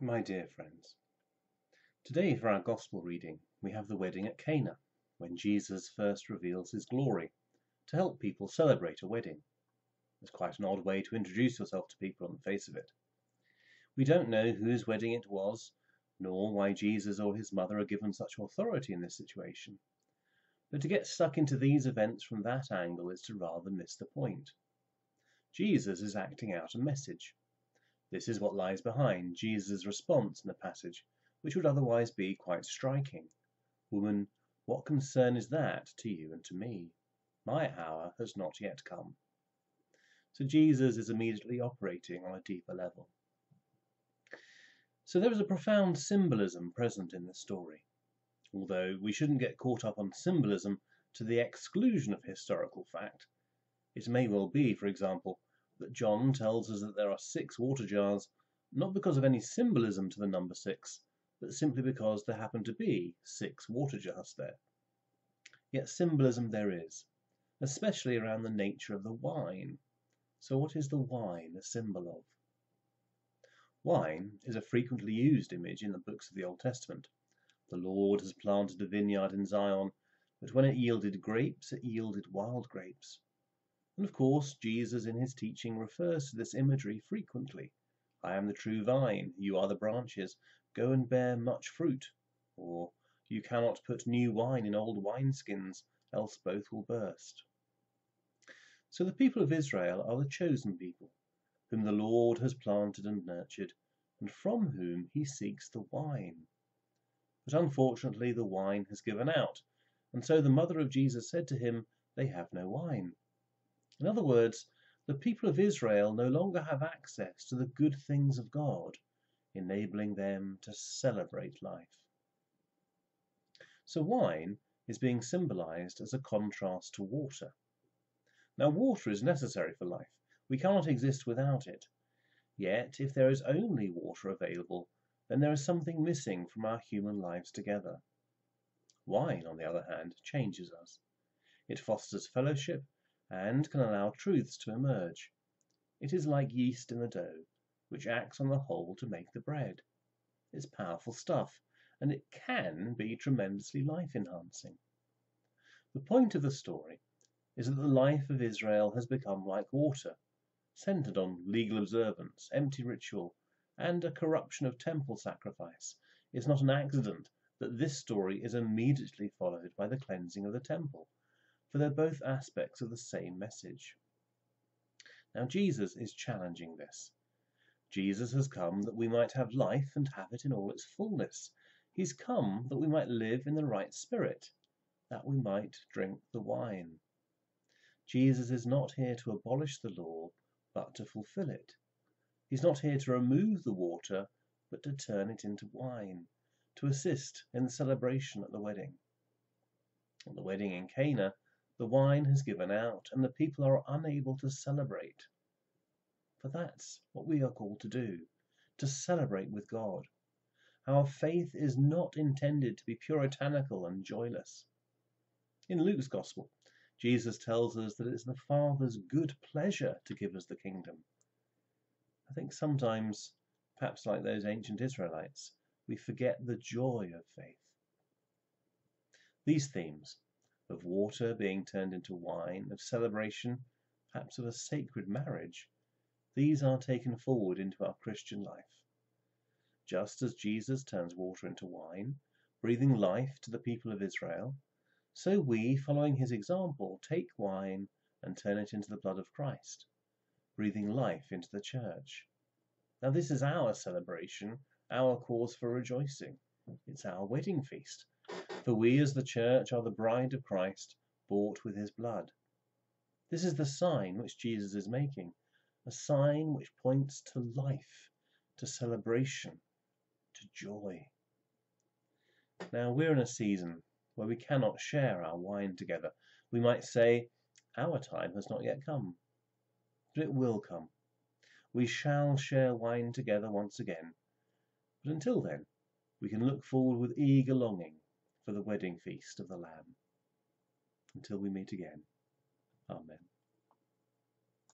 My dear friends, today for our Gospel reading we have the wedding at Cana, when Jesus first reveals his glory, to help people celebrate a wedding. It's quite an odd way to introduce yourself to people on the face of it. We don't know whose wedding it was, nor why Jesus or his mother are given such authority in this situation. But to get stuck into these events from that angle is to rather miss the point. Jesus is acting out a message. This is what lies behind Jesus' response in the passage, which would otherwise be quite striking. Woman, what concern is that to you and to me? My hour has not yet come. So Jesus is immediately operating on a deeper level. So there is a profound symbolism present in this story. Although we shouldn't get caught up on symbolism to the exclusion of historical fact. It may well be, for example, that John tells us that there are 6 water jars, not because of any symbolism to the number 6, but simply because there happen to be 6 water jars there. Yet symbolism there is, especially around the nature of the wine. So what is the wine a symbol of? Wine is a frequently used image in the books of the Old Testament. The Lord has planted a vineyard in Zion, but when it yielded grapes, it yielded wild grapes. And of course, Jesus in his teaching refers to this imagery frequently. I am the true vine, you are the branches, go and bear much fruit. Or, you cannot put new wine in old wineskins, else both will burst. So the people of Israel are the chosen people, whom the Lord has planted and nurtured, and from whom he seeks the wine. But unfortunately the wine has given out, and so the mother of Jesus said to him, they have no wine. In other words, the people of Israel no longer have access to the good things of God, enabling them to celebrate life. So wine is being symbolized as a contrast to water. Now water is necessary for life. We cannot exist without it. Yet, if there is only water available, then there is something missing from our human lives together. Wine, on the other hand, changes us. It fosters fellowship and can allow truths to emerge. It is like yeast in the dough, which acts on the whole to make the bread. It's powerful stuff, and it can be tremendously life-enhancing. The point of the story is that the life of Israel has become like water, centered on legal observance, empty ritual, and a corruption of temple sacrifice. It's not an accident that this story is immediately followed by the cleansing of the temple, for they're both aspects of the same message. Now Jesus is challenging this. Jesus has come that we might have life and have it in all its fullness. He's come that we might live in the right spirit, that we might drink the wine. Jesus is not here to abolish the law, but to fulfill it. He's not here to remove the water, but to turn it into wine, to assist in the celebration at the wedding. At the wedding in Cana, the wine has given out, and the people are unable to celebrate. For that's what we are called to do, to celebrate with God. Our faith is not intended to be puritanical and joyless. In Luke's Gospel, Jesus tells us that it's the Father's good pleasure to give us the kingdom. I think sometimes, perhaps like those ancient Israelites, we forget the joy of faith. These themes, of water being turned into wine, of celebration, perhaps of a sacred marriage, these are taken forward into our Christian life. Just as Jesus turns water into wine, breathing life to the people of Israel, so we, following his example, take wine and turn it into the blood of Christ, breathing life into the church. Now this is our celebration, our cause for rejoicing. It's our wedding feast. For we as the church are the bride of Christ, bought with his blood. This is the sign which Jesus is making, a sign which points to life, to celebration, to joy. Now we're in a season where we cannot share our wine together. We might say, our time has not yet come, but it will come. We shall share wine together once again, but until then, we can look forward with eager longing for the wedding feast of the Lamb. Until we meet again. Amen.